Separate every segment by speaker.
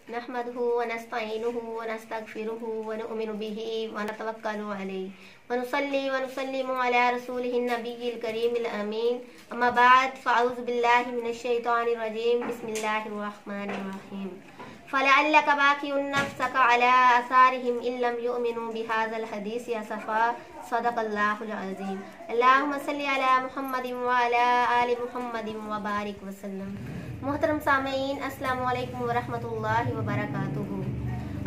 Speaker 1: नहमदुहु व नस्तईनुहु व नस्तगफिरुहु व नु'मिनु बिही व नतवक्कलु अलैहि व नुसल्ली व नुसल्लिमु अला रसूलिहिन नबिय्यिल करीमिल अमीन। अम्मा बाद फ़अऊज़ु बिल्लाहि मिनश शैतानिर रजीम। बिस्मिल्लाहिर रहमानिर रहीम। फ़लअल्लका बाक़िउन नफ़्सक अला आसारिहिम इल्लम यु'मिनु बिहाज़ल हदीस असफ़ा। सदक़ल्लाहुल अज़ीम। अल्लाहुम्मा सल्लि अला मुहम्मदिन व अला आलि मुहम्मदिन व बारिक वसल्लम। मोहतरम सामीईन, अस्सलामु अलैकुम व रहमतुल्लाहि व बरकातुहू।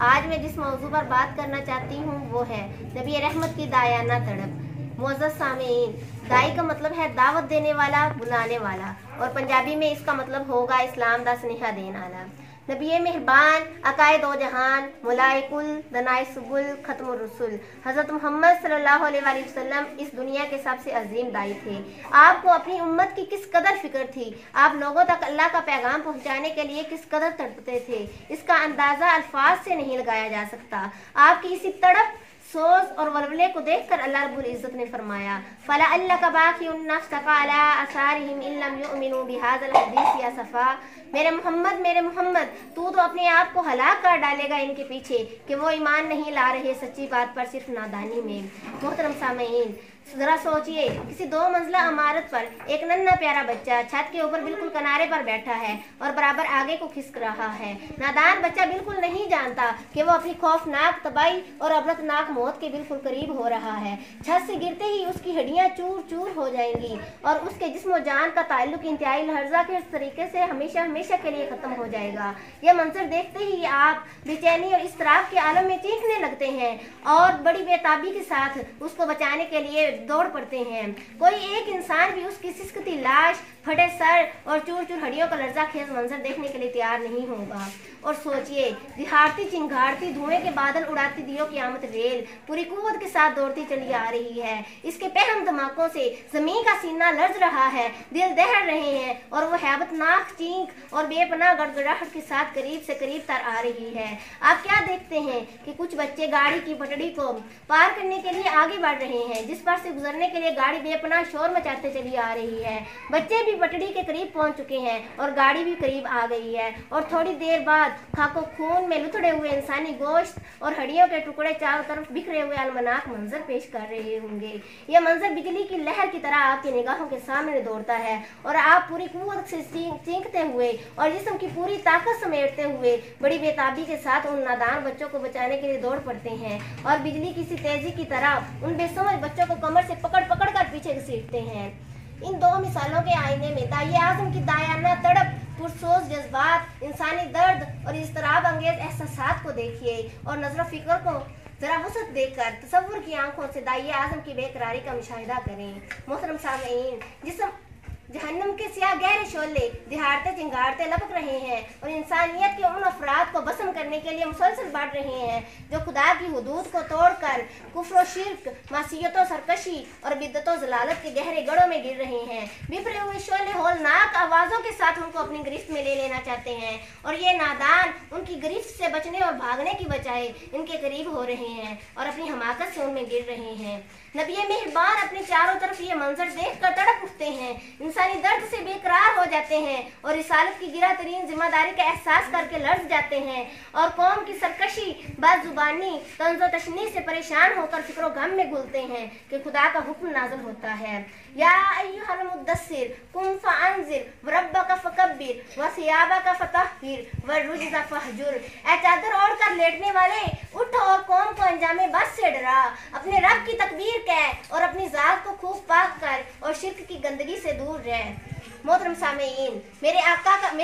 Speaker 1: आज मैं जिस मौजू पर बात करना चाहती हूँ वो है नबी रहमत की दायाना तड़प। मुअज़्ज़ज़ सामीईन, दाई का मतलब है दावत देने वाला, बुलाने वाला, और पंजाबी में इसका मतलब होगा इस्लाम दा स्नेहा देने वाला। नबी मेहरबान, अकाए दो जहान, मुलाइकुल दनाए सुबुल, खत्मुर रसूल हज़रत मोहम्मद सल्लल्लाहु अलैहि वसल्लम इस दुनिया के सबसे अजीम दाई थे। आपको अपनी उम्मत की किस कदर फिक्र थी, आप लोगों तक अल्लाह का पैगाम पहुंचाने के लिए किस कदर तड़पते थे, इसका अंदाज़ा अल्फाज से नहीं लगाया जा सकता। आपकी इसी तड़प, सोच और वलवले को देखकर अल्लाह रब्बुल इज़्ज़त ने फरमाया, फ़लअल्लका बाक़िउन नफ़्सक अला आसारिहिम इल्लम यु'मिनु बिहाज़ल हदीस असफ़ा। मेरे मोहम्मद, तू तो अपने आप को हलाक कर डालेगा इनके पीछे कि वो ईमान नहीं ला रहे सच्ची बात पर, सिर्फ नादानी में। मोहतरम सामीईन, जरा सोचिए, किसी 2 मंजिला इमारत पर एक नन्हा प्यारा बच्चा छत के ऊपर बिल्कुल किनारे पर बैठा है और बराबर आगे को खिसक रहा है। नादान बच्चा बिल्कुल नहीं जानता कि वो अपनी खौफनाक तबाही और अबरतनाक मौत के बिल्कुल करीब हो रहा है। छत से गिरते ही उसकी हड्डियां चूर चूर हो जाएंगी और उसके जिस्म और जान का ताल्लुक इंतहाई लहज़ा के तरीके से हमेशा हमेशा के लिए खत्म हो जाएगा। यह मंजर देखते ही आप बेचैनी और इस्तराब के आलम में चीखने लगते हैं और बड़ी बेताबी के साथ उसको बचाने के लिए दौड़ पड़ते हैं। कोई एक इंसान भी उसकी सिसकती लाश, फटे सर और चूर चूर हड्डियों का लर्जा खेज मंजर देखने के लिए तैयार नहीं होगा। और सोचिए, दिहाड़ती चिंगाड़ती धुएं के बादल उड़ाती दियो की आमद रेल पूरी कुव्वत के साथ दौड़ती चली आ रही है। इसके पहम धमाकों से जमीन का सीना लर्ज रहा है, दिल दहल रहे हैं और वो हैबतनाक चीख और बेपनाह गड़गड़ाहट के साथ करीब से करीब तर आ रही है। आप क्या देखते हैं कि कुछ बच्चे गाड़ी की पटड़ी को पार करने के लिए आगे बढ़ रहे हैं, जिस पर से गुजरने के लिए गाड़ी बेपनाह शोर मचाते चली आ रही है। बच्चे भी पटड़ी के करीब पहुंच चुके हैं और गाड़ी भी करीब आ गई है और थोड़ी देर बाद खाको खून में लुथड़े हुए इंसानी गोश्त और हड्डियों के टुकड़े चारों तरफ बिखरे हुए अलमनाक मंजर पेश कर रहे होंगे। यह मंजर बिजली की लहर की तरह आपकी निगाहों के सामने दौड़ता है और आप पूरी कुव्वत से चीखते हुए और जिस्म की पूरी ताकत समेटते हुए बड़ी बेताबी के साथ उन नादान बच्चों को बचाने के लिए दौड़ पड़ते हैं और बिजली की सी तेजी की तरह उन बेसमझ बच्चों को कमर से पकड़ पकड़ कर पीछे घसीटते हैं। इन 2 मिसालों के आईने में दाई आज़म की दायाना तड़प, पुरसोज जज्बात, इंसानी दर्द और इज़्तिराब अंगेज एहसासात को देखिए और नज़र फिक्र को जरा वसत देकर तसव्वुर की आंखों से दाई आज़म की बेकरारी का मुशाहिदा करें। मोहतरम सामीईन, जिस्म जहन्नम के सियाह गहरे शोले दिहाड़ते चिंगाड़ते लपक रहे हैं और इंसानियत के उन अफराद को भस्म करने के लिए मुसलसल बढ़ रहे हैं जो खुदा की हुदूद को तोड़कर कुफ्र शिर्क, मासियतों, सरकशी और बिद्दतों जलालत के गहरे गढ़ों में गिर रहे हैं। बिखरे हुए शोले होलनाक आवाज़ों के साथ उनको अपनी गिरफ्त में ले लेना चाहते हैं और ये नादान उनकी गिरफ्त से बचने और भागने की बजाय इनके करीब हो रहे हैं और अपनी हमाकत से उनमें गिर रहे हैं। नबी मेहरबान अपने चारों तरफ ये मंजर देखकर तड़प उठते हैं, इंसानी दर्द से बेकरार हो जाते हैं और रिसालत की गिरा तरीन जिम्मेदारी का एहसास करके लर्ज जाते हैं और कौम की सरकशी, बदजुबानी, तंज़ो तशनी से परेशान होकर फिक्रो गम में घुलते हैं कि खुदा का हुक्म नाज़िल होता है, या अय्युहल मुद्दस्सिर कुम फअंज़िर व रब्बका फकब्बिर व सियाबका फतहहिर व रुज्ज़ फहजुर। ऐ चादर ओढ़ कर लेटने वाले, उठ और कौम को अंजामे बस से डरा, अपने रब की तकबीर कह और अपनी जात को खूब पाक कर और शिर्क की गंदगी से दूर रह। मोहतरम सामीईन, मेरे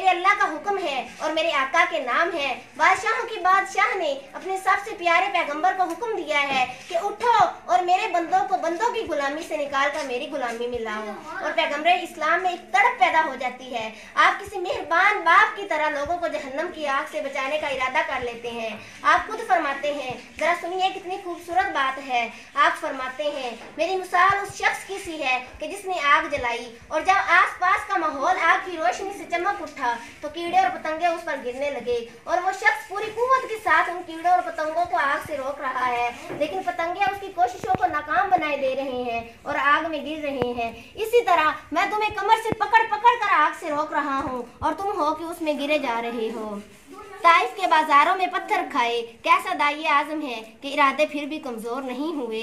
Speaker 1: अल्लाह का हुक्म है और मेरे आका के नाम है। बादशाहों की बादशाह ने अपने सबसे प्यारे पैगंबर को हुक्म दिया है कि उठो और मेरे बंदों को बंदों की गुलामी से निकाल कर मेरी गुलामी में लाओ। और पैगंबर इस्लाम में एक तड़प पैदा हो जाती है। आप किसी मेहरबान बाप की तरह लोगों को जहन्नम की आग से बचाने का इरादा कर लेते हैं। आप खुद फरमाते हैं, जरा सुनिए कितनी खूबसूरत बात है। आप फरमाते हैं, मेरी मिसाल उस शख्स की सी है कि जिसने आग जलाई और जब आस पास का माहौल आग की रोशनी से चमक उठा तो कीड़े और पतंगे उस पर गिरने लगे और वो शख्स पूरी कुव्वत के साथ उन कीड़ों और पतंगों को आग से रोक रहा है, लेकिन पतंगे उसकी कोशिशों को नाकाम बनाए दे रहे हैं और आग में गिर रहे हैं। इसी तरह मैं तुम्हें कमर से पकड़ पकड़ कर आग से रोक रहा हूँ और तुम हो कि उसमें गिरे जा रहे हो। ताइफ के बाजारों में पत्थर खाए। कैसा दाइए आज़म है कि इरादे फिर भी कमज़ोर नहीं हुए।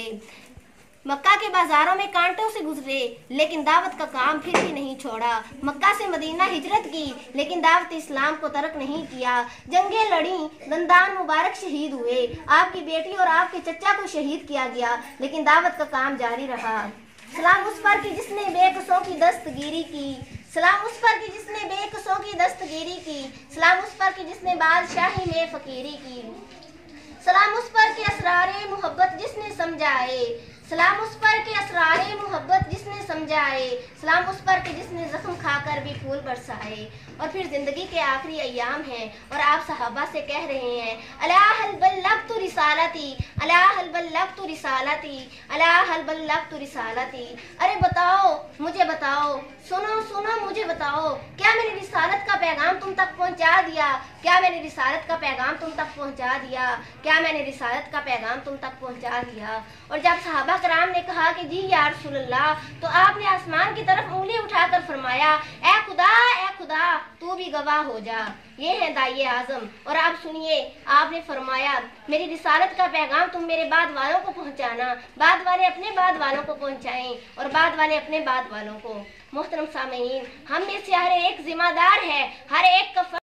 Speaker 1: मक्का के बाजारों में कांटों से गुजरे लेकिन दावत का काम फिर भी नहीं छोड़ा। मक्का से मदीना हिजरत की लेकिन दावत इस्लाम को तर्क नहीं किया। जंगें लड़ी, दंदान मुबारक शहीद हुए, आपकी बेटी और आपके चचा को शहीद किया गया लेकिन दावत का काम जारी रहा। सलाम उस पर कि जिसने बेकसों की दस्तगीरी की, सलाम उस पर कि जिसने बेकसों की दस्तगीरी की, सलाम उस पर कि जिसने बादशाही में फकीरी की, सलाम उस पर कि असरारे मोहब्बत जिसने समझाए, सलाम उस पर कि असरारे मोहब्बत जिसने समझाए, सलाम उस पर कि जिसने जख्म खाकर भी फूल बरसाए। और फिर जिंदगी के आखिरी अय्याम हैं और आप सहाबा से कह रहे हैं, अला हल बल्लगतु रिसालती, अला हल बल्लगतु रिसालती, अला हल बल्लगतु रिसालती। अरे बताओ, मुझे बताओ, सुनो सुनो मुझे बताओ, क्या मैंने रिसालत का पैगाम तुम तक पहुंचा दिया? क्या मैंने रिसालत का पैगाम तुम तक पहुंचा दिया? क्या मैंने रिसालत का पैगाम तुम तक पहुंचा दिया? और जब सहाबा कराम ने कहा कि जी या रसूल अल्लाह, तो आपने आसमान की तरफ उंगली उठाकर फरमाया, ए खुदा तू भी गवाह हो जा। ये है दाइए आज़म। और आप सुनिए, आपने फरमाया मेरी रिसालत का पैगाम तुम मेरे बाद वालों को पहुंचाना, बाद वाले अपने बाद वालों को पहुंचाएं और बाद वाले अपने बाद वालों को। मोहतरम सामीन, हम में से हर एक जिम्मेदार है, हर एक का